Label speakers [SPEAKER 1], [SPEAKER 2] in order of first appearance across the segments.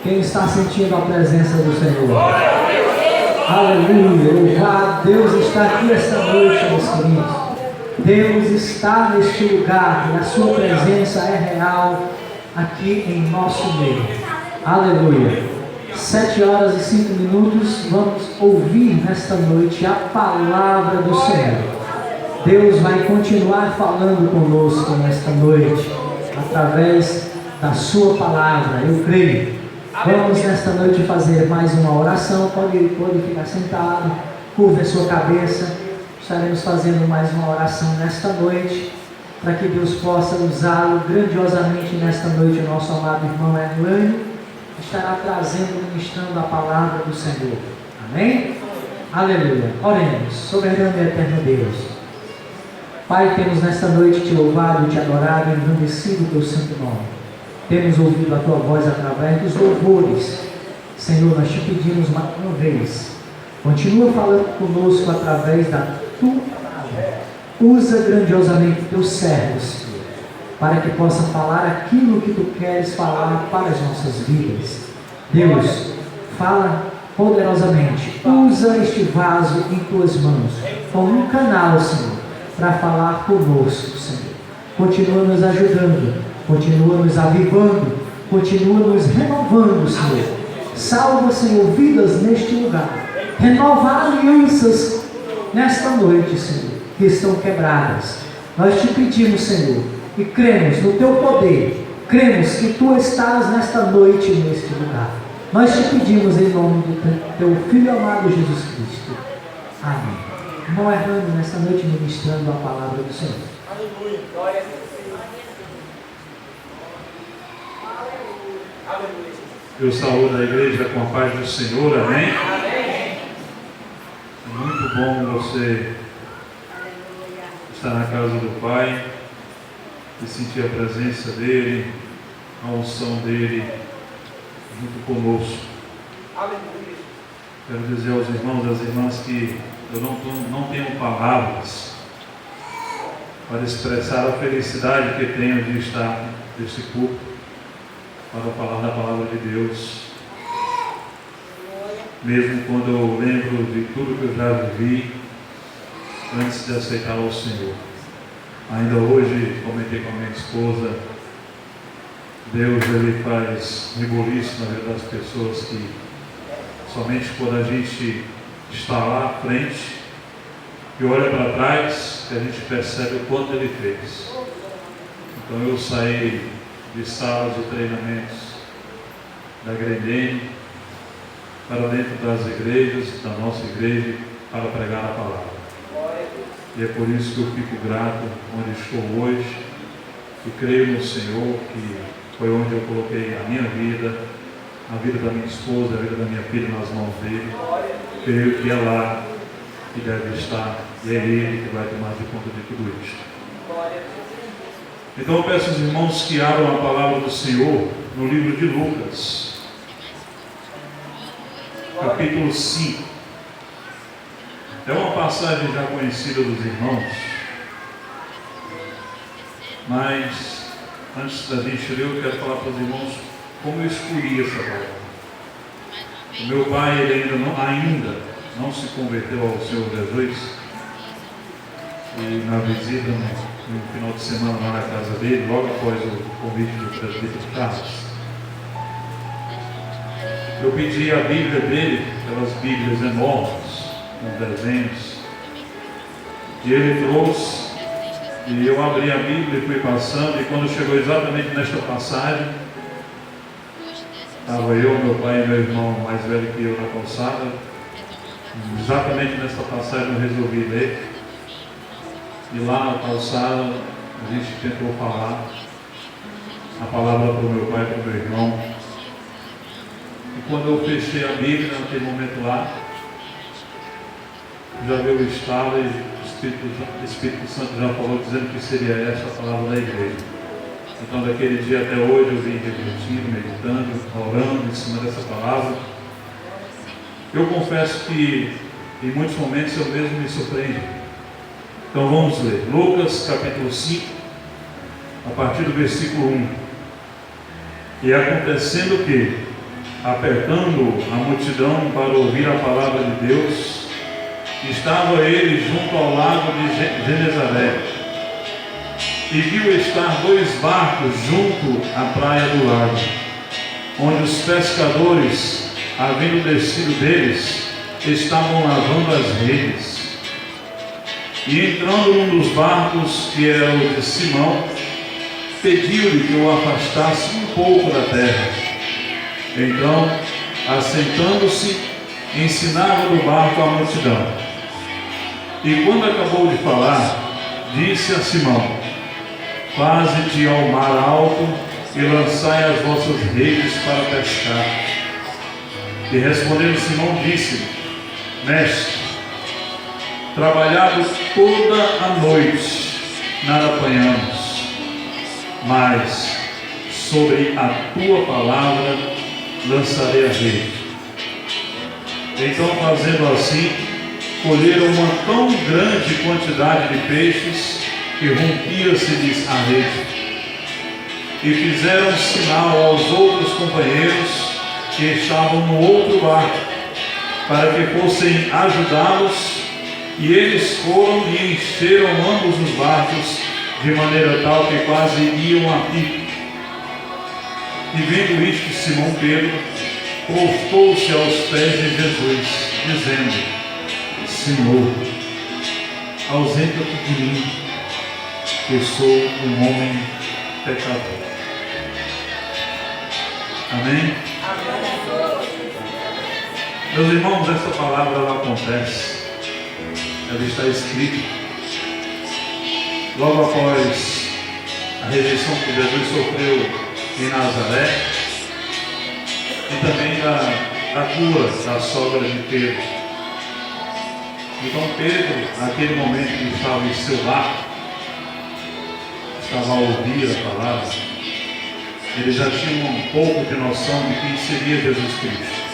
[SPEAKER 1] Quem está sentindo a presença do Senhor? Aleluia, louvado. Deus está aqui esta noite, meus queridos. Deus está neste lugar e a sua presença é real aqui em nosso meio. Aleluia. 7h05, vamos ouvir nesta noite a palavra do Senhor. Deus vai continuar falando conosco nesta noite, através da sua palavra, eu creio. Vamos nesta noite fazer mais uma oração. Pode ficar sentado, curva a sua cabeça. Estaremos fazendo mais uma oração nesta noite, para que Deus possa usá-lo grandiosamente nesta noite. O nosso amado irmão Hernani estará trazendo, ministrando a palavra do Senhor. Amém? Aleluia. Oremos. Soberano e eterno Deus, Pai, temos nesta noite te louvado, te adorado, engrandecido o teu santo nome. Temos ouvido a tua voz através dos louvores. Senhor, nós te pedimos mais uma vez, continua falando conosco através da tua palavra. Usa grandiosamente o teu servo, Senhor, para que possa falar aquilo que tu queres falar para as nossas vidas. Deus, fala poderosamente. Usa este vaso em tuas mãos como um canal, Senhor, para falar conosco, Senhor. Continua nos ajudando, continua nos avivando, continua nos renovando, Senhor. Salva, Senhor, vidas neste lugar. Renova alianças nesta noite, Senhor, que estão quebradas. Nós te pedimos, Senhor, e cremos no teu poder. Cremos que tu estás nesta noite, neste lugar. Nós te pedimos em nome do teu Filho amado Jesus Cristo. Amém. Irmão Hernani, nesta noite ministrando a palavra do Senhor.
[SPEAKER 2] Aleluia. Glória a Deus. Aleluia.
[SPEAKER 3] Eu saúdo a igreja com a paz do Senhor, amém?
[SPEAKER 2] Amém.
[SPEAKER 3] É muito bom você estar na casa do Pai e sentir a presença dEle, a unção dEle junto conosco.
[SPEAKER 2] Aleluia.
[SPEAKER 3] Quero dizer aos irmãos e às irmãs que eu não tenho palavras para expressar a felicidade que tenho de estar neste culto para falar da palavra de Deus. Mesmo quando eu lembro de tudo que eu já vivi antes de aceitar o Senhor. Ainda hoje comentei com a minha esposa, Deus ele faz reboliço na vida das pessoas que somente quando a gente está lá à frente e olha para trás que a gente percebe o quanto ele fez. Então eu saí de salas de treinamentos da Grendene para dentro das igrejas, da nossa igreja, para pregar a palavra. E é por isso que eu fico grato onde estou hoje e creio no Senhor, que foi onde eu coloquei a minha vida, a vida da minha esposa, a vida da minha filha nas mãos dele. Creio que é lá que deve estar e é ele que vai tomar de conta de tudo isso. Então eu peço aos irmãos que abram a palavra do Senhor no livro de Lucas, capítulo 5. É uma passagem já conhecida dos irmãos, mas antes da gente ler, eu quero falar para os irmãos como eu escolhi essa palavra. O meu pai ele ainda não se converteu ao Senhor Jesus, e na visita no final de semana lá na casa dele, logo após o convite do presbítero Carlos, eu pedi a Bíblia dele, aquelas Bíblias enormes, com desenhos, e ele trouxe, e eu abri a Bíblia e fui passando, e quando chegou exatamente nesta passagem, estava eu, meu pai e meu irmão mais velho que eu na calçada. Exatamente nesta passagem eu resolvi ler. E lá na calçada a gente tentou falar a palavra para o meu pai e para o meu irmão. E quando eu fechei a Bíblia, naquele momento lá, já veio o estalo e o Espírito Santo já falou dizendo que seria essa a palavra da igreja. Então daquele dia até hoje eu vim refletindo, meditando, orando em cima dessa palavra. Eu confesso que em muitos momentos eu mesmo me surpreendi. Então vamos ler Lucas capítulo 5, a partir do versículo 1. E acontecendo que, apertando a multidão para ouvir a palavra de Deus, estava ele junto ao lago de Genezaré, e viu estar 2 barcos junto à praia do lago, onde os pescadores, havendo descido deles, estavam lavando as redes. E entrando num dos barcos, que era o de Simão, pediu-lhe que o afastasse um pouco da terra. Então, assentando-se, ensinava do barco a multidão. E quando acabou de falar, disse a Simão: faze-te ao mar alto e lançai as vossas redes para pescar. E respondendo Simão, disse-lhe: mestre, trabalhado toda a noite, nada apanhamos, mas sobre a tua palavra lançarei a rede. Então, fazendo assim, colheram uma tão grande quantidade de peixes que rompia-se-lhes a rede. E fizeram sinal aos outros companheiros que estavam no outro barco, para que fossem ajudá-los, e eles foram e encheram ambos os barcos, de maneira tal que quase iam a pique. E vendo isto, Simão Pedro prostou-se aos pés de Jesus, dizendo: Senhor, ausenta-te de mim, que sou um homem pecador. Amém? Meus irmãos, essa palavra ela acontece, ela está escrita logo após a rejeição que Jesus sofreu em Nazaré, e também da cura da sogra de Pedro. Então Pedro, naquele momento que estava em seu lar, estava a ouvir a palavra, ele já tinha um pouco de noção de quem seria Jesus Cristo.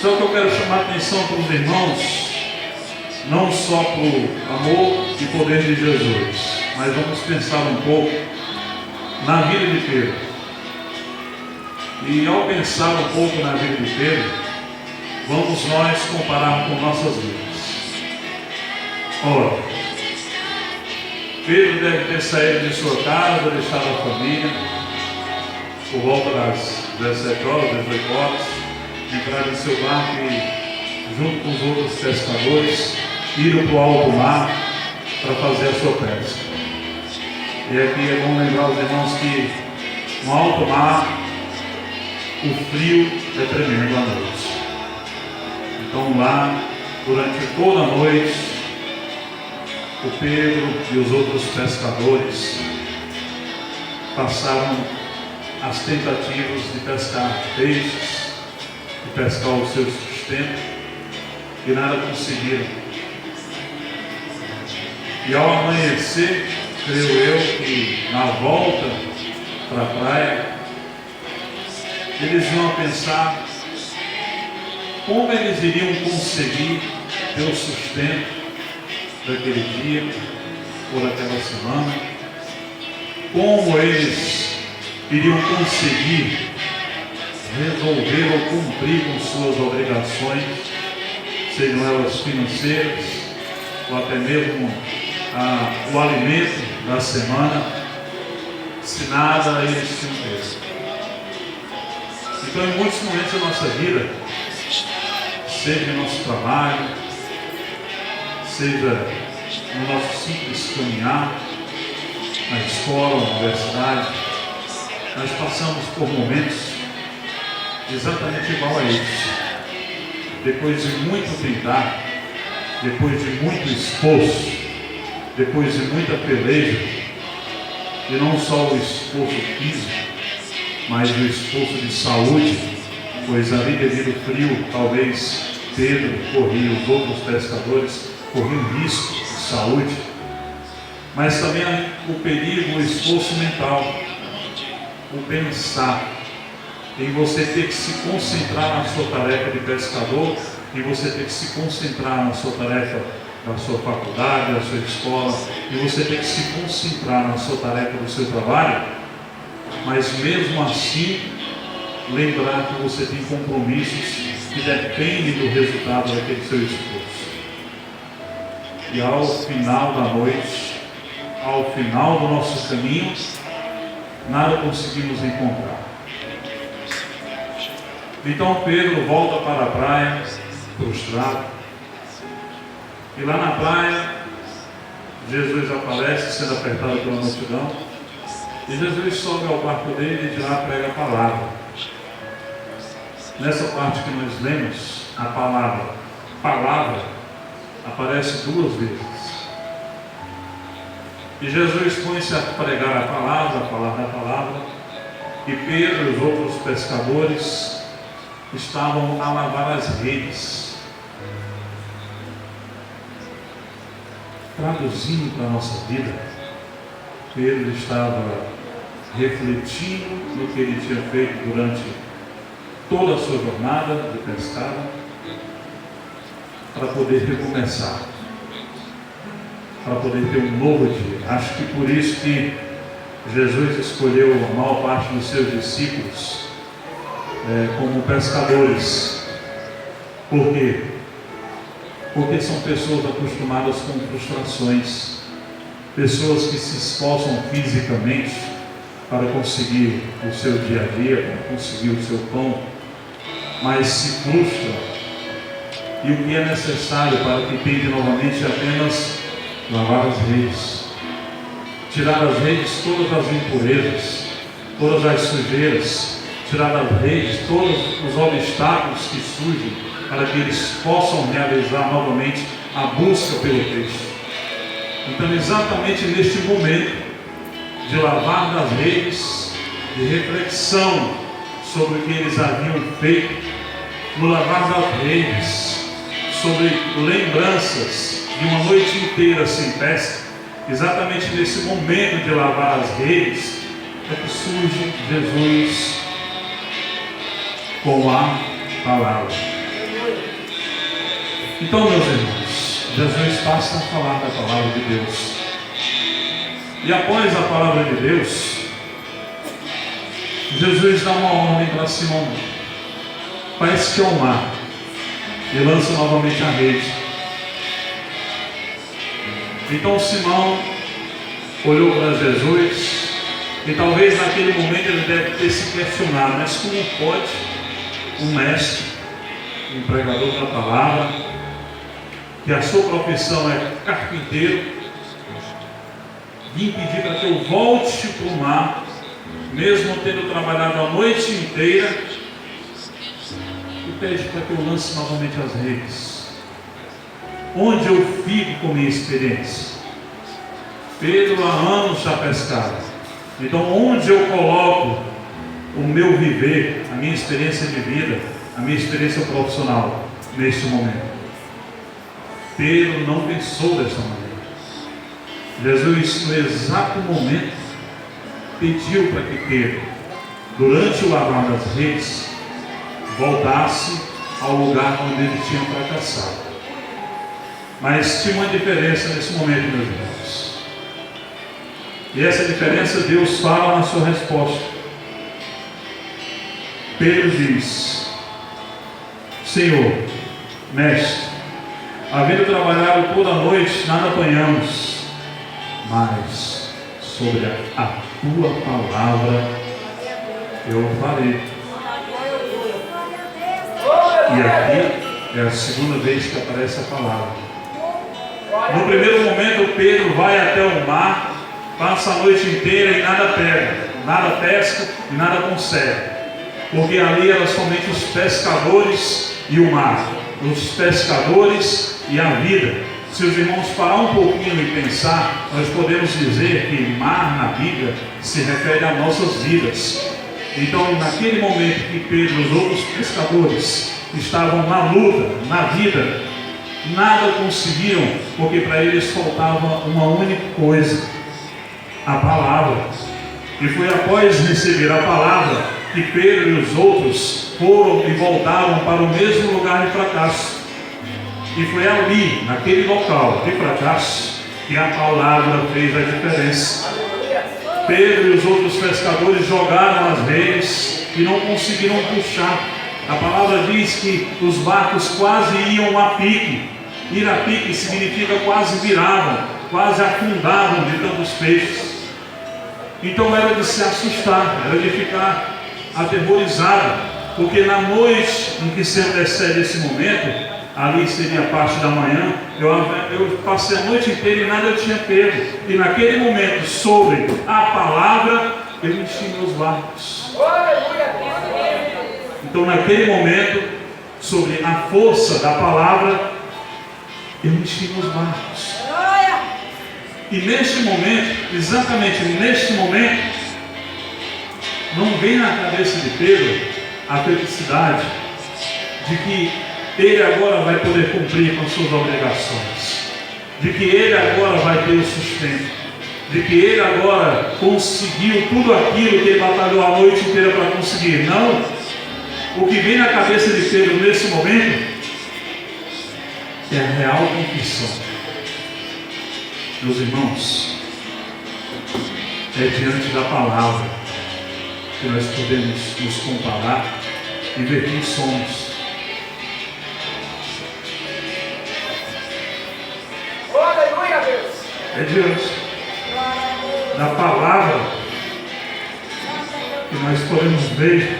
[SPEAKER 3] Só que eu quero chamar a atenção para os irmãos, não só para o amor e poder de Jesus, mas vamos pensar um pouco na vida de Pedro. E ao pensar um pouco na vida de Pedro, vamos nós comparar com nossas vidas. Ora, Pedro deve ter saído de sua casa, deixado a família, por volta das 17 horas, 18 horas, entrar em seu barco e, junto com os outros pescadores, ir para o alto mar para fazer a sua pesca. E aqui é bom lembrar os irmãos que no alto mar o frio é tremendo à noite. Então lá, durante toda a noite, o Pedro e os outros pescadores passaram as tentativas de pescar peixes, de pescar o seu sustento, e nada conseguiram. E ao amanhecer, creio eu que na volta para a praia, eles iam pensar como eles iriam conseguir ter o sustento daquele dia, ou daquela semana, como eles iriam conseguir resolver ou cumprir com suas obrigações, sejam elas financeiras, ou até mesmo o alimento da semana, se nada eles tinham feito. Então, em muitos momentos da nossa vida, seja em nosso trabalho, seja no nosso simples caminhar, na escola, na universidade, nós passamos por momentos exatamente igual a esses. Depois de muito tentar, depois de muito esforço, depois de muita peleja, e não só o esforço físico, mas o esforço de saúde, pois ali devido ao frio, talvez Pedro corria, os outros pescadores corriam risco de saúde, mas também o perigo, o esforço mental, o pensar em você ter que se concentrar na sua tarefa de pescador, e você ter que se concentrar na sua tarefa da sua faculdade, da sua escola, e você ter que se concentrar na sua tarefa do seu trabalho, mas mesmo assim lembrar que você tem compromissos que dependem do resultado daquele seu esforço. E ao final da noite, ao final do nosso caminho, nada conseguimos encontrar. Então Pedro volta para a praia, prostrado. E lá na praia, Jesus aparece, sendo apertado pela multidão. E Jesus sobe ao barco dele e de lá prega a palavra. Nessa parte que nós lemos, a palavra, aparece 2 vezes. E Jesus põe-se a pregar a palavra, e Pedro e os outros pescadores estavam a lavar as redes. Traduzindo para a nossa vida, Pedro estava refletindo no que ele tinha feito durante toda a sua jornada de pescado, para poder recomeçar, para poder ter um novo dia. Acho que por isso que Jesus escolheu a maior parte dos seus discípulos como pescadores. Por quê? Porque são pessoas acostumadas com frustrações, pessoas que se esforçam fisicamente para conseguir o seu dia a dia, para conseguir o seu pão, mas se frustram, e o que é necessário para que tente novamente apenas lavar as redes, tirar das redes todas as impurezas, todas as sujeiras, tirar das redes todos os obstáculos que surgem, para que eles possam realizar novamente a busca pelo peixe. Então, exatamente neste momento de lavar das redes, de reflexão sobre o que eles haviam feito, no lavar das redes, sobre lembranças de uma noite inteira sem pesca, exatamente nesse momento de lavar as redes, é que surge Jesus com a palavra. Então, meus irmãos, Jesus passa a falar da palavra de Deus. E após a palavra de Deus, Jesus dá uma ordem para Simão: pesque ao mar, e lança novamente a rede. Então Simão olhou para Jesus, e talvez naquele momento ele deve ter se questionado: mas como pode um mestre, um pregador da palavra, que a sua profissão é carpinteiro, vir pedir para que eu volte para o mar, mesmo tendo trabalhado a noite inteira, e pede para que eu lance novamente as redes? Onde eu fico com minha experiência? Pedro há anos já pescava. Então onde eu coloco o meu viver, a minha experiência de vida, a minha experiência profissional neste momento? Pedro não pensou desta maneira. Jesus, no exato momento, pediu para que Pedro, durante o lavar das redes, voltasse ao lugar onde ele tinha fracassado. Mas tinha uma diferença nesse momento, meus irmãos. E essa diferença Deus fala na sua resposta. Pedro diz: Senhor, mestre, havendo trabalhado toda a noite, nada apanhamos, mas sobre a tua palavra eu farei. E aqui é a segunda vez que aparece a palavra. No primeiro momento, Pedro vai até o mar, passa a noite inteira e nada pega, nada pesca e nada consegue, porque ali eram somente os pescadores e o mar, os pescadores e a vida. Se os irmãos parar um pouquinho e pensar, nós podemos dizer que mar na Bíblia se refere a nossas vidas. Então, naquele momento que Pedro e os outros pescadores estavam na luta, na vida, nada conseguiam, porque para eles faltava uma única coisa: a palavra. E foi após receber a palavra que Pedro e os outros foram e voltaram para o mesmo lugar de fracasso. E foi ali, naquele local de fracasso, que a palavra fez a diferença. Pedro e os outros pescadores jogaram as redes e não conseguiram puxar. A palavra diz que os barcos quase iam a pique. Ir a pique significa quase viravam, quase afundavam de tantos peixes. Então era de se assustar, era de ficar aterrorizado, porque na noite em que se antecede esse momento, ali seria a parte da manhã, eu passei a noite inteira e nada eu tinha pego. E naquele momento, sobre a palavra, eu enchi meus barcos. Então naquele momento, sobre a força da palavra, eu enchi meus barcos. E neste momento, exatamente neste momento, não vem na cabeça de Pedro a felicidade de que ele agora vai poder cumprir com suas obrigações, de que ele agora vai ter o sustento, de que ele agora conseguiu tudo aquilo que ele batalhou a noite inteira para conseguir. Não, o que vem na cabeça de Pedro nesse momento é a real confissão. Meus irmãos, é diante da palavra que nós podemos nos comparar e ver quem somos.
[SPEAKER 2] Aleluia, Deus.
[SPEAKER 3] É diante da palavra que nós podemos ver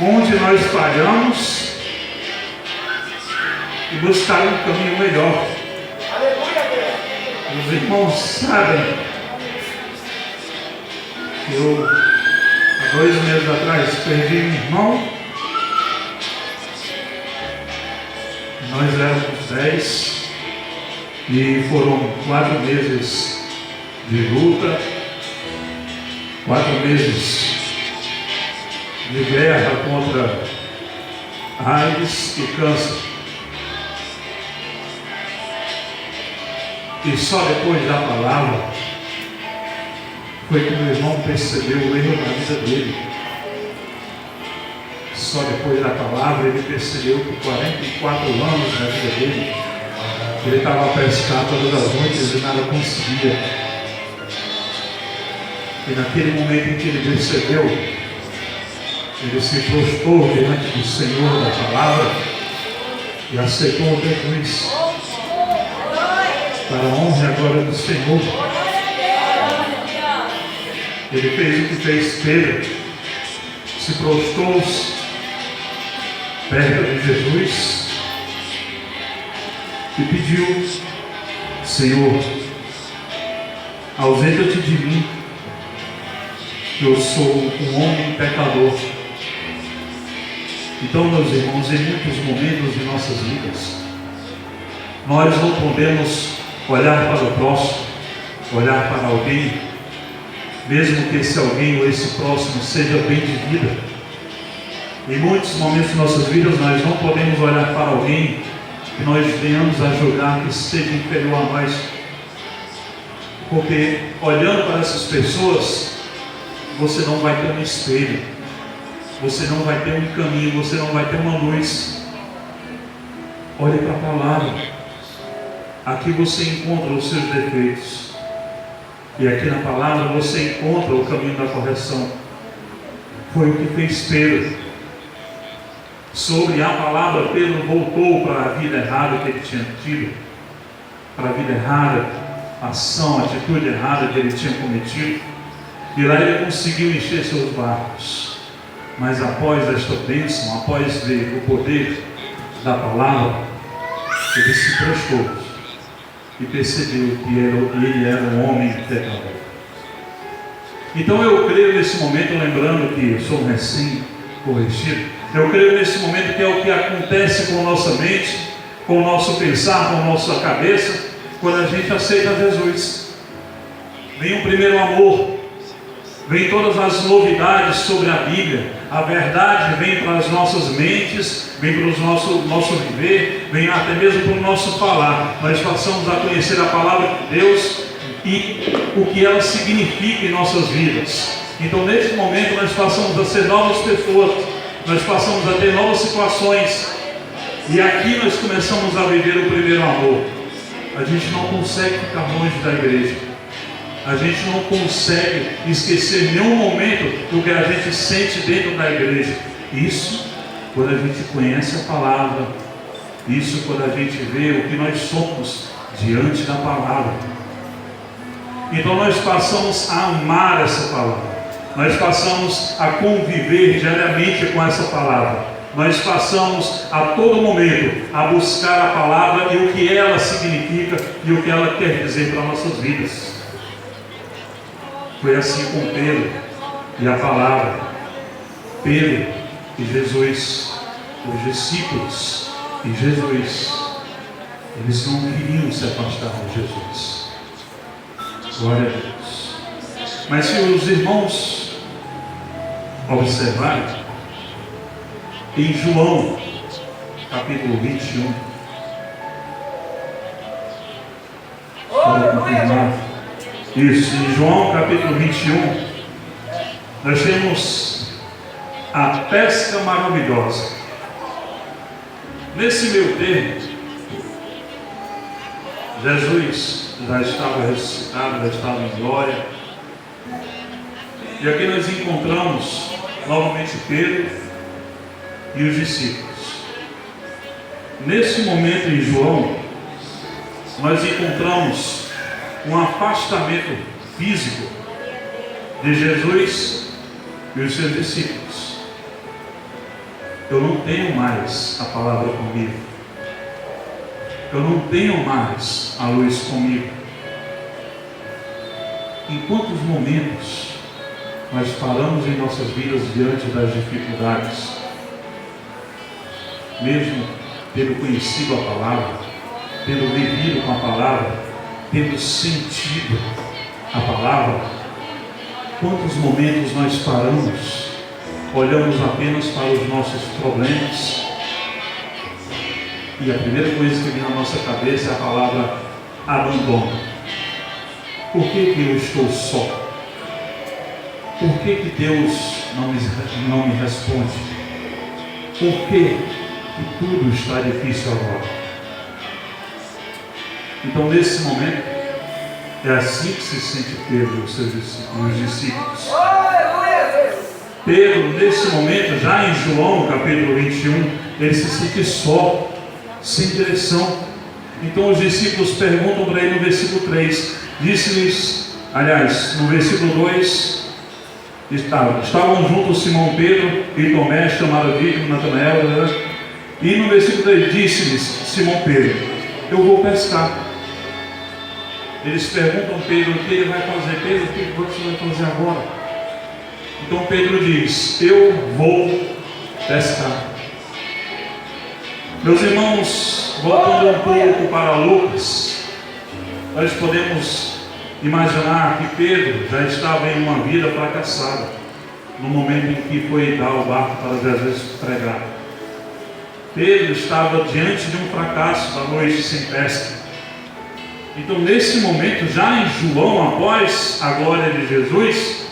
[SPEAKER 3] onde nós falhamos e buscar um caminho melhor.
[SPEAKER 2] Aleluia, Deus.
[SPEAKER 3] Os irmãos sabem que eu, há 2 meses atrás, perdi um irmão. Nós éramos 10 e foram 4 meses de luta, 4 meses de guerra contra AIDS e câncer. E só depois da palavra foi que meu irmão percebeu o erro na vida dele. Só depois da palavra ele percebeu que 44 anos na vida dele, ele estava a pescar todas as noites e nada conseguia. E naquele momento em que ele percebeu, ele se prostrou diante do Senhor da palavra e aceitou Jesus. Para a honra e a glória do Senhor, ele fez o que fez Pedro, se prostrou perto de Jesus e pediu: Senhor, ausenta-te de mim, que eu sou um homem pecador. Então, meus irmãos, em muitos momentos de nossas vidas, nós não podemos olhar para o próximo, olhar para alguém, mesmo que esse alguém ou esse próximo seja bem de vida. Em muitos momentos de nossas vidas nós não podemos olhar para alguém que nós venhamos a julgar que seja inferior a nós, porque olhando para essas pessoas, você não vai ter um espelho, você não vai ter um caminho, você não vai ter uma luz. Olhe para a palavra. Aqui você encontra os seus defeitos. E aqui na palavra você encontra o caminho da correção. Foi o que fez Pedro. Sobre a palavra, Pedro voltou para a vida errada que ele tinha tido, para a vida errada, ação, atitude errada que ele tinha cometido. E lá ele conseguiu encher seus barcos. Mas após esta bênção, após ver o poder da palavra, ele se prostrou e percebeu que ele era um homem pecador. Então eu creio nesse momento, lembrando que eu sou um recém-convertido, eu creio nesse momento que é o que acontece com a nossa mente, com o nosso pensar, com a nossa cabeça, quando a gente aceita Jesus. Vem o primeiro amor, vem todas as novidades sobre a Bíblia, a verdade vem para as nossas mentes, vem para o nosso viver, vem até mesmo para o nosso falar. Nós passamos a conhecer a palavra de Deus e o que ela significa em nossas vidas. Então nesse momento nós passamos a ser novas pessoas, nós passamos a ter novas situações, e aqui nós começamos a viver o primeiro amor. A gente não consegue ficar longe da igreja, A gente não consegue esquecer nenhum momento do que a gente sente dentro da igreja. Isso quando a gente conhece a palavra. Isso quando a gente vê o que nós somos diante da palavra. Então nós passamos a amar essa palavra. Nós passamos a conviver diariamente com essa palavra. Nós passamos a todo momento a buscar a palavra e o que ela significa e o que ela quer dizer para nossas vidas. Foi assim com Pedro e a palavra. Pedro e Jesus, os discípulos e Jesus, eles não queriam se afastar de Jesus. Glória a Deus. Mas se os irmãos observarem, em João, capítulo 21, para confirmar isso, em João, capítulo 21, nós temos a pesca maravilhosa. Nesse meio termo, Jesus já estava ressuscitado, já estava em glória. E aqui nós encontramos novamente Pedro e os discípulos. Nesse momento em João, nós encontramos um afastamento físico de Jesus e os seus discípulos. Eu não tenho mais a palavra comigo. Eu não tenho mais a luz comigo. Em quantos momentos nós paramos em nossas vidas diante das dificuldades, mesmo tendo conhecido a palavra, tendo vivido com a palavra, tendo sentido a palavra? Quantos momentos nós paramos, olhamos apenas para os nossos problemas, e a primeira coisa que vem na nossa cabeça é a palavra abandono. Por que eu estou só? Por que Deus não me responde? Por que tudo está difícil agora? Então, nesse momento, é assim que se sente Pedro e os seus discípulos. Pedro, nesse momento, já em João, capítulo 21, ele se sente só, sem direção. Então, os discípulos perguntam para ele no versículo 3, disse-lhes, aliás, no versículo 2, estavam juntos Simão Pedro e Tomé, chamado Dídimo, Natanael, e no versículo 3 disse-lhes Simão Pedro, eu vou pescar. Eles perguntam a Pedro o que ele vai fazer. Pedro, o que você vai fazer agora? Então Pedro diz, eu vou pescar. Meus irmãos, voltando um pouco para Lucas, nós podemos imaginar que Pedro já estava em uma vida fracassada no momento em que foi dar o barco para Jesus pregar. Pedro estava diante de um fracasso da noite sem pesca. Então, nesse momento, já em João, após a glória de Jesus,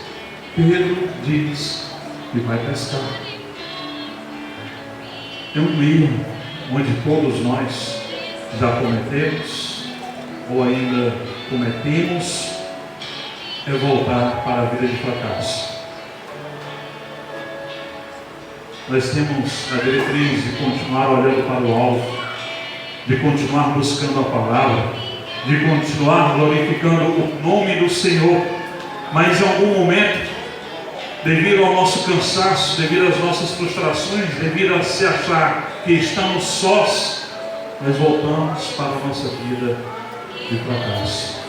[SPEAKER 3] Pedro diz que vai pescar. É um erro onde todos nós já cometemos ou ainda cometemos, é voltar para a vida de fracasso. Nós temos a diretriz de continuar olhando para o alto, de continuar buscando a palavra, de continuar glorificando o nome do Senhor, mas em algum momento, devido ao nosso cansaço, devido às nossas frustrações, devido a se achar que estamos sós, nós voltamos para a nossa vida de fracasso.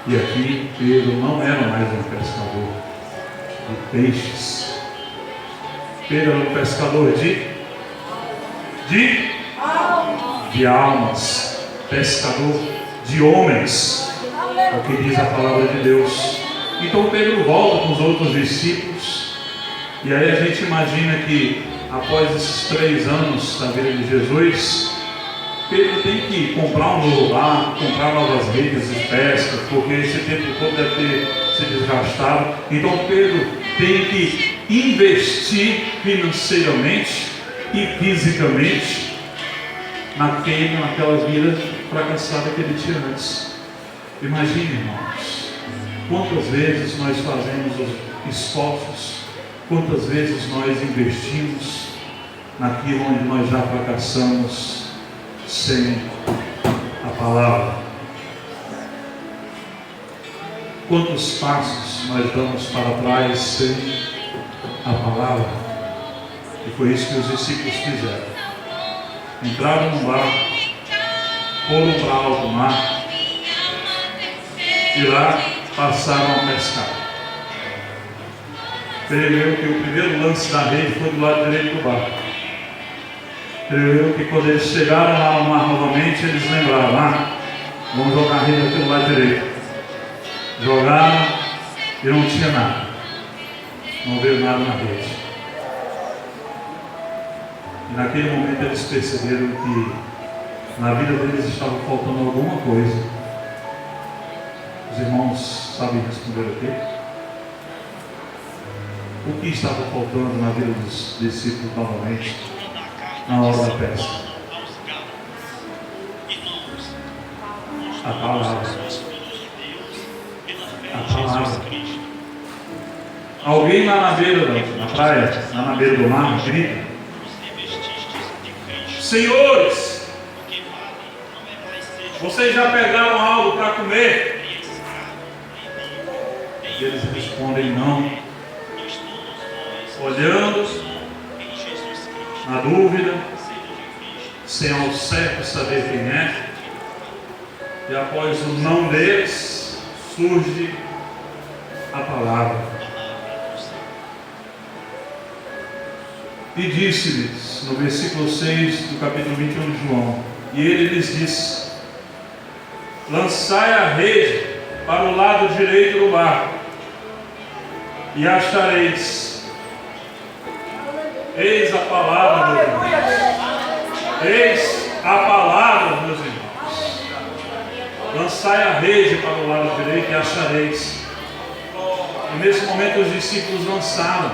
[SPEAKER 3] E aqui Pedro não era mais um pescador de peixes. Pedro era um pescador de almas, pescador de homens, é o que diz a palavra de Deus. Então Pedro volta com os outros discípulos, e aí a gente imagina que após esses 3 anos da vida de Jesus, Pedro tem que comprar um novo barco, comprar novas redes de pesca, porque esse tempo todo deve ter se desgastado. Então Pedro tem que investir financeiramente e fisicamente naquela vida fracassada que ele tinha antes. Imagine, irmãos, Quantas vezes nós fazemos os esforços, quantas vezes nós investimos naquilo onde nós já fracassamos sem a palavra? Quantos passos nós damos para trás sem a palavra? E foi isso que os discípulos fizeram. Entraram no barco, foram para alto mar e lá passaram a pescar. Creio eu que o primeiro lance da rede foi do lado direito do barco. Creio eu que quando eles chegaram lá no mar novamente, eles lembraram: vamos jogar a rede aqui do lado direito. Jogaram e não tinha nada. Não veio nada na rede. E naquele momento eles perceberam que na vida deles estava faltando alguma coisa. Os irmãos sabem responder o quê? O que estava faltando na vida dos discípulos novamente na hora da pesca? A palavra. A palavra. Alguém lá na beira da praia, lá na beira do mar, grita: Senhores, vocês já pegaram algo para comer? E eles respondem: não. Olhando, na dúvida, sem ao certo saber quem é, e após o não deles, surge a palavra. E disse-lhes, no versículo 6 do capítulo 21 de João, e ele lhes disse: lançai a rede para o lado direito do barco, e achareis. Eis a palavra, meus irmãos. Eis a palavra, meus irmãos. Lançai a rede para o lado direito e achareis. E nesse momento os discípulos lançaram.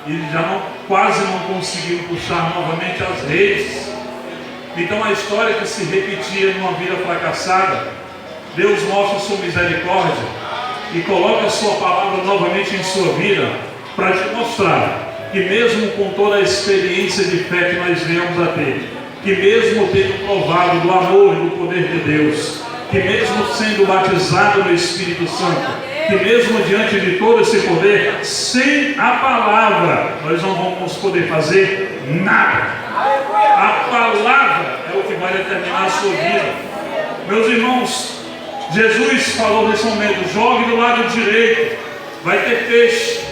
[SPEAKER 3] E já quase não conseguiram puxar novamente as redes. Então a história que se repetia numa vida fracassada, Deus mostra sua misericórdia e coloca a sua palavra novamente em sua vida para te mostrar que mesmo com toda a experiência de fé que nós viemos a ter, que mesmo tendo provado do amor e do poder de Deus, que mesmo sendo batizado no Espírito Santo, que mesmo diante de todo esse poder, sem a palavra, nós não vamos poder fazer nada. A palavra é o que vai determinar a sua vida. Meus irmãos, Jesus falou nesse momento: jogue do lado direito, vai ter peixe.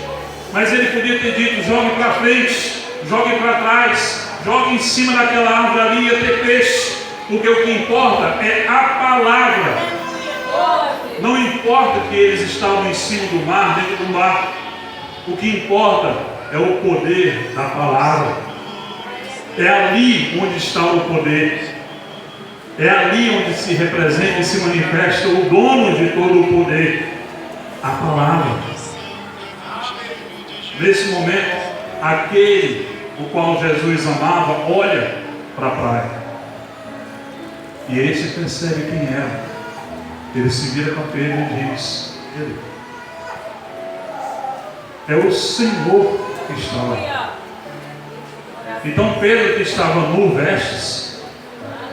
[SPEAKER 3] Mas ele podia ter dito: jogue para frente, jogue para trás, jogue em cima daquela árvore ali, ia ter peixe. Porque o que importa é a palavra. Não importa que eles estavam em cima do mar, dentro do mar. O que importa é o poder da palavra. É ali onde está o poder. É ali onde se representa e se manifesta o dono de todo o poder, a palavra. Nesse momento, aquele o qual Jesus amava olha para a praia. E esse percebe quem era. Ele se vira para Pedro e diz: ele é o Senhor que está lá. Então Pedro, que estava nu vestes,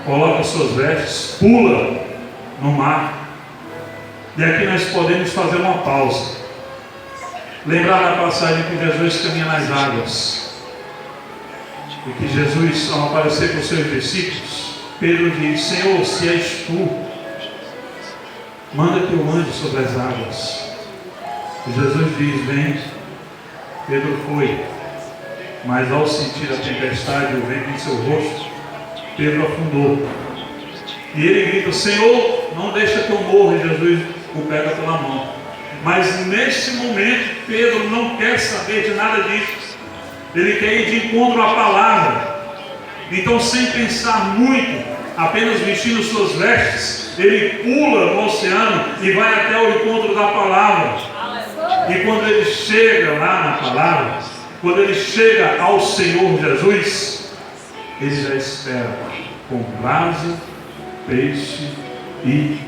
[SPEAKER 3] coloca suas vestes, pula no mar. E aqui nós podemos fazer uma pausa. Lembrar da passagem que Jesus caminha nas águas. E que Jesus, ao aparecer para os seus discípulos, Pedro diz: Senhor, se és tu, manda que eu ande sobre as águas. E Jesus diz: vem. Pedro foi. Mas ao sentir a tempestade e o vento em seu rosto, Pedro afundou. E ele grita: Senhor, não deixa que eu morra. E Jesus o pega pela mão. Mas neste momento Pedro não quer saber de nada disso. Ele quer ir de encontro à palavra. Então, sem pensar muito, apenas vestindo suas vestes, ele pula no oceano e vai até o encontro da palavra. E quando ele chega lá na palavra, quando ele chega ao Senhor Jesus, ele já espera com brasa, peixe e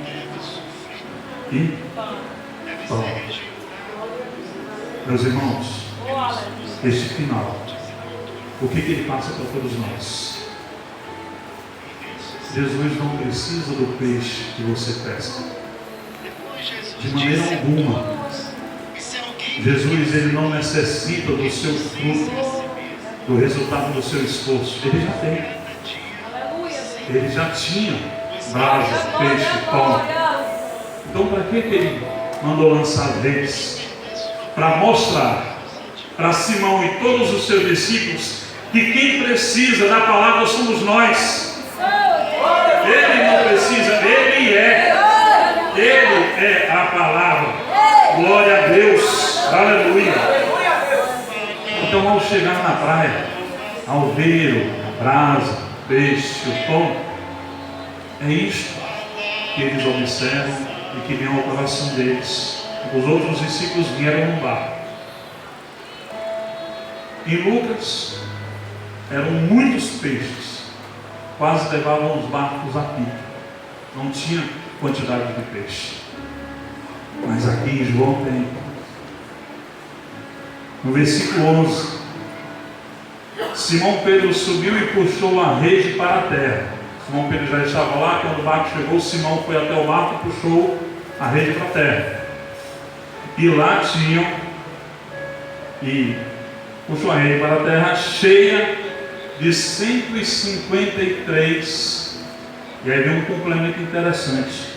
[SPEAKER 3] pão. Meus irmãos, este final, o que ele passa para todos nós? Jesus não precisa do peixe que você pesca, de maneira alguma. Jesus, ele não necessita do seu fruto, do resultado do seu esforço. Ele já tem. Ele já tinha brasa, peixe, pão. Então para que ele mandou lançar as redes? Para mostrar para Simão e todos os seus discípulos que quem precisa da palavra somos nós. Ele não precisa, ele é a palavra. Glória a Deus, aleluia. Então ao chegar na praia, ao ver a brasa, o peixe, o pão, é isto que eles observam e que vem ao coração deles. Os outros discípulos vieram no barco. Em Lucas, eram muitos peixes, quase levavam os barcos a pique. Não tinha quantidade de peixe. Mas aqui em João tem. No versículo 11, Simão Pedro subiu e puxou a rede para a terra. Simão Pedro já estava lá. Quando o barco chegou, Simão foi até o barco e puxou a rede para a terra. E lá tinham, e puxou a rede para a terra cheia de 153. E aí vem um complemento interessante: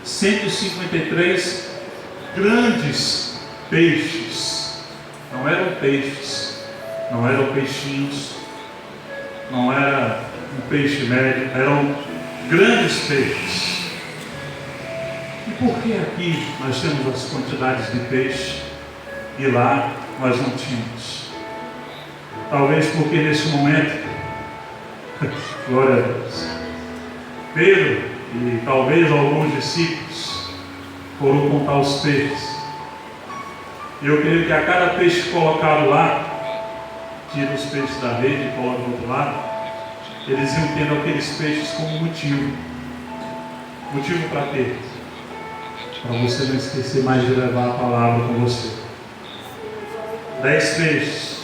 [SPEAKER 3] 153 grandes peixes. Não eram peixes, não eram peixinhos, não era um peixe médio, eram grandes peixes. E por que aqui nós temos as quantidades de peixe e lá nós não tínhamos? Talvez porque nesse momento, glória a Deus, Pedro e talvez alguns discípulos foram contar os peixes. E eu creio que a cada peixe colocado lá, tira os peixes da rede e coloca do outro lado, eles iam tendo aqueles peixes como motivo. Motivo para quê? Para você não esquecer mais de levar a palavra com você. 10 peixes,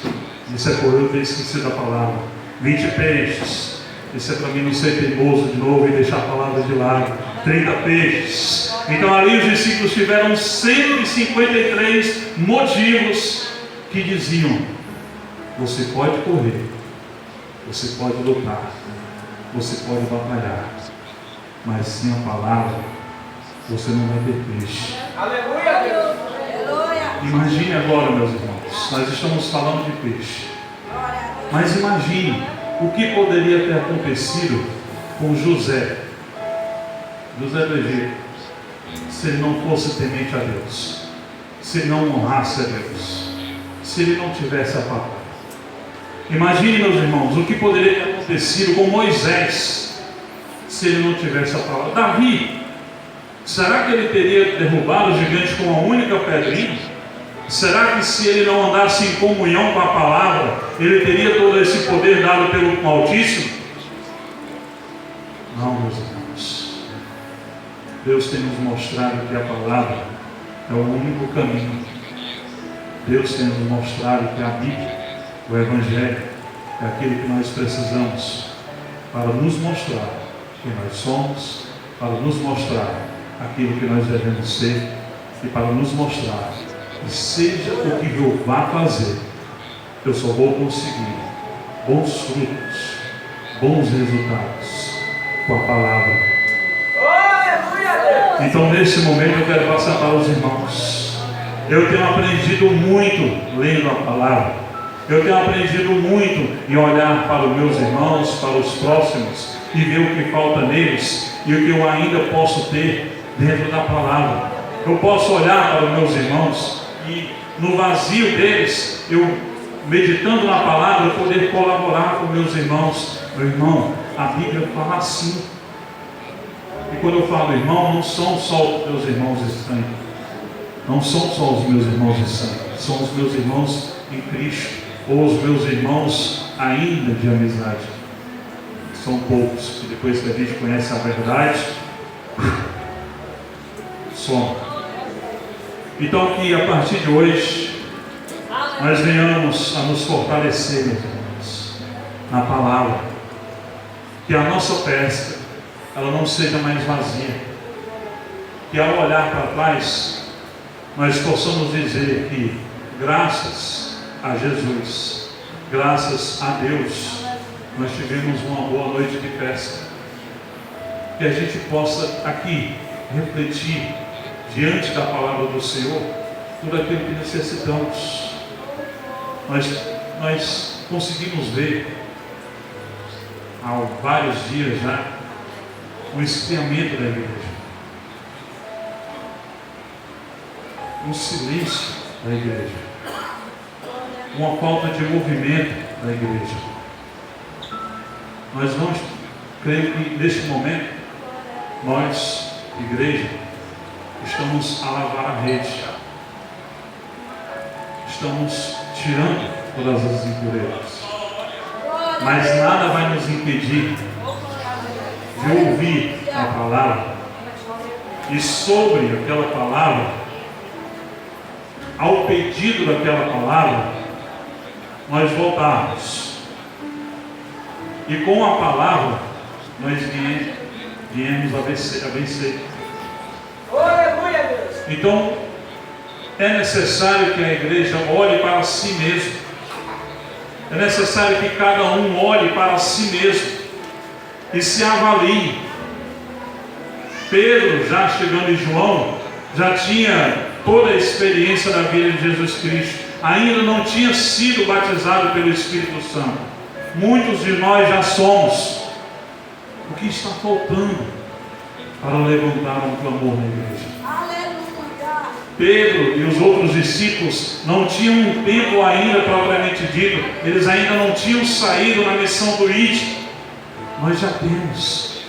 [SPEAKER 3] isso é por eu ter esquecido a palavra. 20 peixes, isso é para mim não ser teimoso de novo e deixar a palavra de lado. 30 peixes. Então ali os discípulos tiveram 153 motivos que diziam: você pode correr, você pode lutar, você pode batalhar, mas sem a palavra você não vai ter peixe.
[SPEAKER 2] Aleluia, Deus.
[SPEAKER 3] Imagine agora, meus irmãos, nós estamos falando de peixe, mas imagine o que poderia ter acontecido com José do Egito, se ele não fosse temente a Deus, se ele não honrasse a Deus, se ele não tivesse a palavra. Imagine, meus irmãos, o que poderia ter acontecido com Moisés, se ele não tivesse a palavra. Davi, será que ele teria derrubado o gigante com uma única pedrinha? Será que se ele não andasse em comunhão com a palavra, ele teria todo esse poder dado pelo Altíssimo? Não, meus irmãos. Deus tem nos mostrado que a palavra é o único caminho. Deus tem nos mostrado que a Bíblia, o Evangelho, é aquilo que nós precisamos para nos mostrar quem nós somos, para nos mostrar aquilo que nós devemos ser e para nos mostrar que seja o que eu vá fazer, eu só vou conseguir bons frutos, bons resultados com a palavra. Então nesse momento eu quero passar para os irmãos. Eu tenho aprendido muito lendo a palavra. Eu tenho aprendido muito em olhar para os meus irmãos, para os próximos e ver o que falta neles e o que eu ainda posso ter dentro da palavra. Eu posso olhar para os meus irmãos e no vazio deles, eu meditando na palavra, poder colaborar com meus irmãos. Meu irmão, a Bíblia fala assim. E quando eu falo irmão, não são só os meus irmãos de sangue, não são só os meus irmãos de sangue, são os meus irmãos em Cristo, ou os meus irmãos ainda de amizade. São poucos, que depois que a gente conhece a verdade, some. Então que a partir de hoje nós venhamos a nos fortalecer, meus irmãos, na palavra. Que a nossa pesca, ela não seja mais vazia. Que ao olhar para trás, nós possamos dizer que graças a Jesus, graças a Deus, nós tivemos uma boa noite de pesca. Que a gente possa aqui refletir diante da palavra do Senhor tudo aquilo que necessitamos. Nós conseguimos ver há vários dias já um esfriamento da igreja, um silêncio da igreja, uma falta de movimento da igreja. Nós vamos, creio que neste momento, nós, igreja, estamos a lavar a rede, estamos tirando todas as impurezas, mas nada vai nos impedir de ouvir a palavra e sobre aquela palavra, ao pedido daquela palavra, nós voltarmos e com a palavra nós viemos a vencer. Então é necessário que a igreja olhe para si mesmo. É necessário que cada um olhe para si mesmo e se avalie. Pedro, já chegando em João, já tinha toda a experiência da vida de Jesus Cristo. Ainda não tinha sido batizado pelo Espírito Santo. Muitos de nós já somos. O que está faltando para levantar um clamor na igreja? Pedro e os outros discípulos não tinham um tempo ainda propriamente dito, eles ainda não tinham saído na missão do ID. Nós já temos,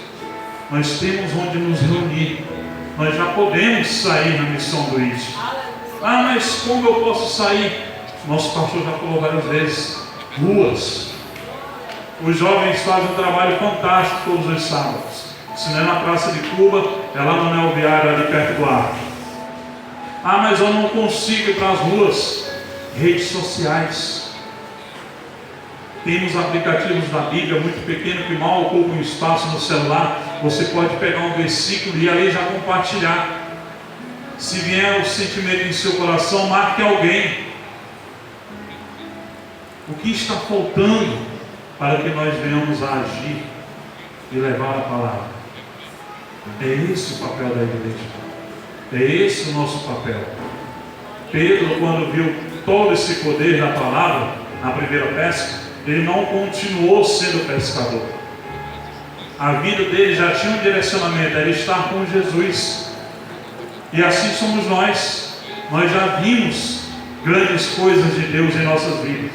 [SPEAKER 3] nós temos onde nos reunir, nós já podemos sair na missão do ID. Ah, mas como eu posso sair? Nosso pastor já falou várias vezes: ruas. Os jovens fazem um trabalho fantástico todos os sábados. Se não é na Praça de Cuba, é lá no Anel Viário, ali perto do Arco. Ah, mas eu não consigo ir para as ruas. Redes sociais. Temos aplicativos da Bíblia muito pequenos que mal ocupam espaço no celular. Você pode pegar um versículo e ali já compartilhar. Se vier o sentimento em seu coração, marque alguém. O que está faltando para que nós venhamos a agir e levar a palavra? É esse o papel da igreja. É esse o nosso papel. Pedro, quando viu todo esse poder da palavra na primeira pesca, ele não continuou sendo pescador. A vida dele já tinha um direcionamento, era estar com Jesus. E assim somos nós. Nós já vimos grandes coisas de Deus em nossas vidas.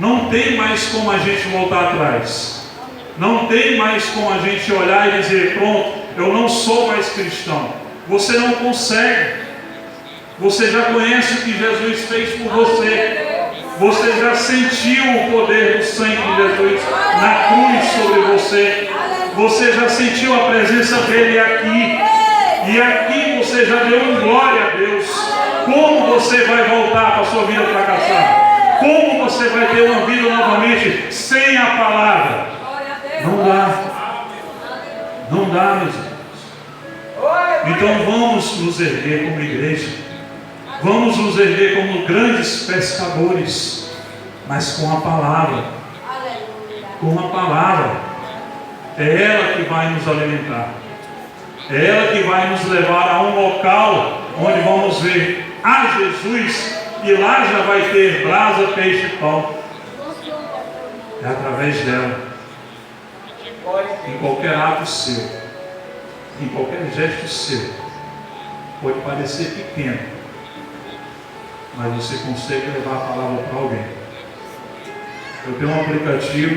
[SPEAKER 3] Não tem mais como a gente voltar atrás. Não tem mais como a gente olhar e dizer: pronto, eu não sou mais cristão. Você não consegue. Você já conhece o que Jesus fez por você. Você já sentiu o poder do sangue de Jesus na cruz sobre você. Você já sentiu a presença dele aqui. E aqui você já deu um glória a Deus. Como você vai voltar para a sua vida fracassada? Como você vai ter uma vida novamente sem a palavra? Não dá. Não dá, meus irmãos. Então vamos nos erguer como igreja. Vamos nos erguer como grandes pescadores, mas com a palavra. Com a palavra. É ela que vai nos alimentar. É ela que vai nos levar a um local onde vamos ver a Jesus, e lá já vai ter brasa, peixe e pão. É através dela. Em qualquer ato seu, em qualquer gesto seu, pode parecer pequeno, mas você consegue levar a palavra para alguém. Eu tenho um aplicativo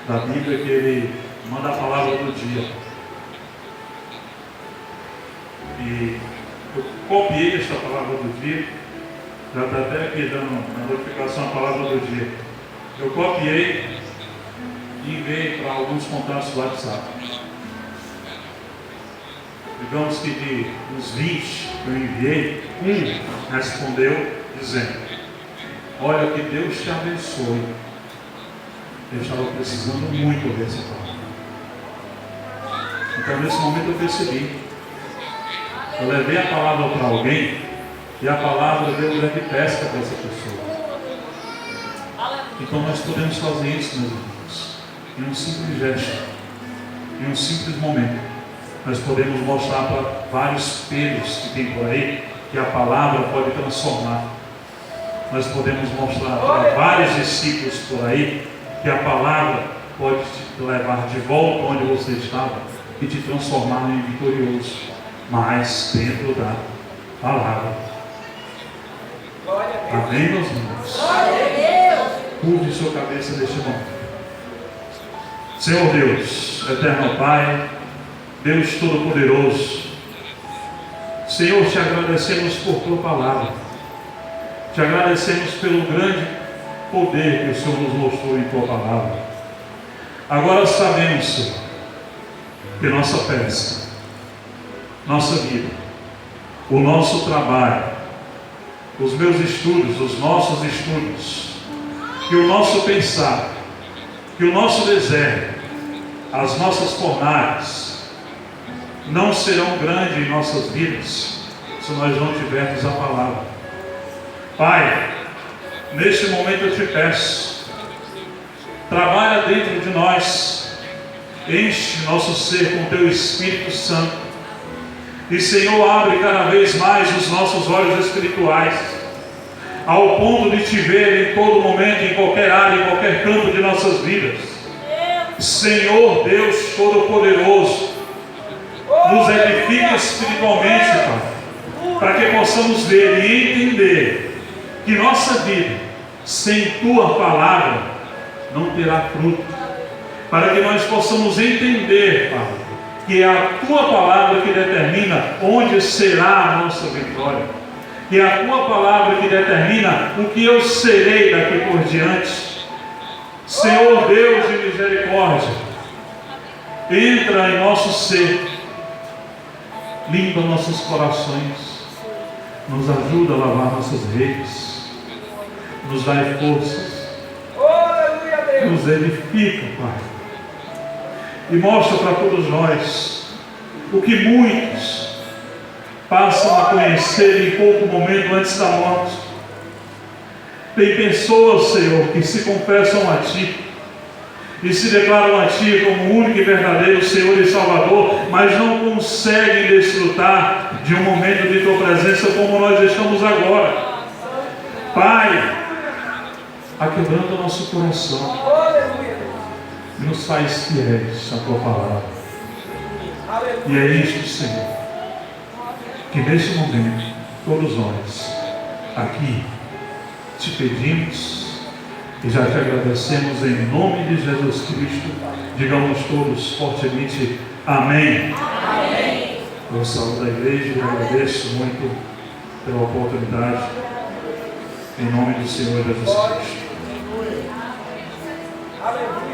[SPEAKER 3] da Bíblia que ele manda a palavra do dia. E eu copiei esta palavra do dia. Já está até aqui dando a notificação a palavra do dia. Eu copiei e enviei para alguns contatos do WhatsApp. digamos que dos 20 que eu enviei, um respondeu dizendo: olha, que Deus te abençoe. Eu estava precisando muito ouvir essa palavra. Então nesse momento eu percebi. Eu levei a palavra para alguém e a palavra deu grande pesca para essa pessoa. Então nós podemos fazer isso, meus irmãos, em um simples gesto, em um simples momento. Nós podemos mostrar para vários Pedros que tem por aí que a palavra pode transformar. Nós podemos mostrar para vários discípulos por aí que a palavra pode te levar de volta onde você estava e te transformar em vitorioso, mas dentro da palavra. Amém, meus irmãos? Curve sua cabeça neste momento. Senhor Deus, eterno Pai, Deus Todo-Poderoso, Senhor, te agradecemos por tua palavra, te agradecemos pelo grande poder que o Senhor nos mostrou em tua palavra. Agora sabemos, Senhor, que nossa pesca, nossa vida, o nosso trabalho, os meus estudos, os nossos estudos, que o nosso pensar, que o nosso desejo, as nossas fornalhas não serão grandes em nossas vidas se nós não tivermos a palavra. Pai, neste momento eu te peço, trabalha dentro de nós, enche nosso ser com teu Espírito Santo e, Senhor, abre cada vez mais os nossos olhos espirituais ao ponto de te ver em todo momento, em qualquer área, em qualquer campo de nossas vidas. Senhor Deus Todo-Poderoso, nos edifica espiritualmente, Pai, para que possamos ver e entender que nossa vida sem tua palavra não terá fruto, para que nós possamos entender, Pai, que é a tua palavra que determina onde será a nossa vitória, que é a tua palavra que determina o que eu serei daqui por diante. Senhor Deus de misericórdia, entra em nosso ser, limpa nossos corações, nos ajuda a lavar nossas redes, nos dá forças, nos edifica, Pai, e mostra para todos nós o que muitos passam a conhecer em pouco momento antes da morte. Tem pessoas, Senhor, que se confessam a Ti e se declaram a Ti como o único e verdadeiro Senhor e Salvador, mas não conseguem desfrutar de um momento de Tua presença como nós estamos agora. Pai, aquebranta o nosso coração e nos faz fiéis à Tua palavra. E é isto, Senhor, que nesse momento todos nós aqui te pedimos e já te agradecemos em nome de Jesus Cristo. Digamos todos fortemente amém. Amém. Eu saúdo a igreja e agradeço muito pela oportunidade em nome do Senhor Jesus Cristo.
[SPEAKER 2] Aleluia.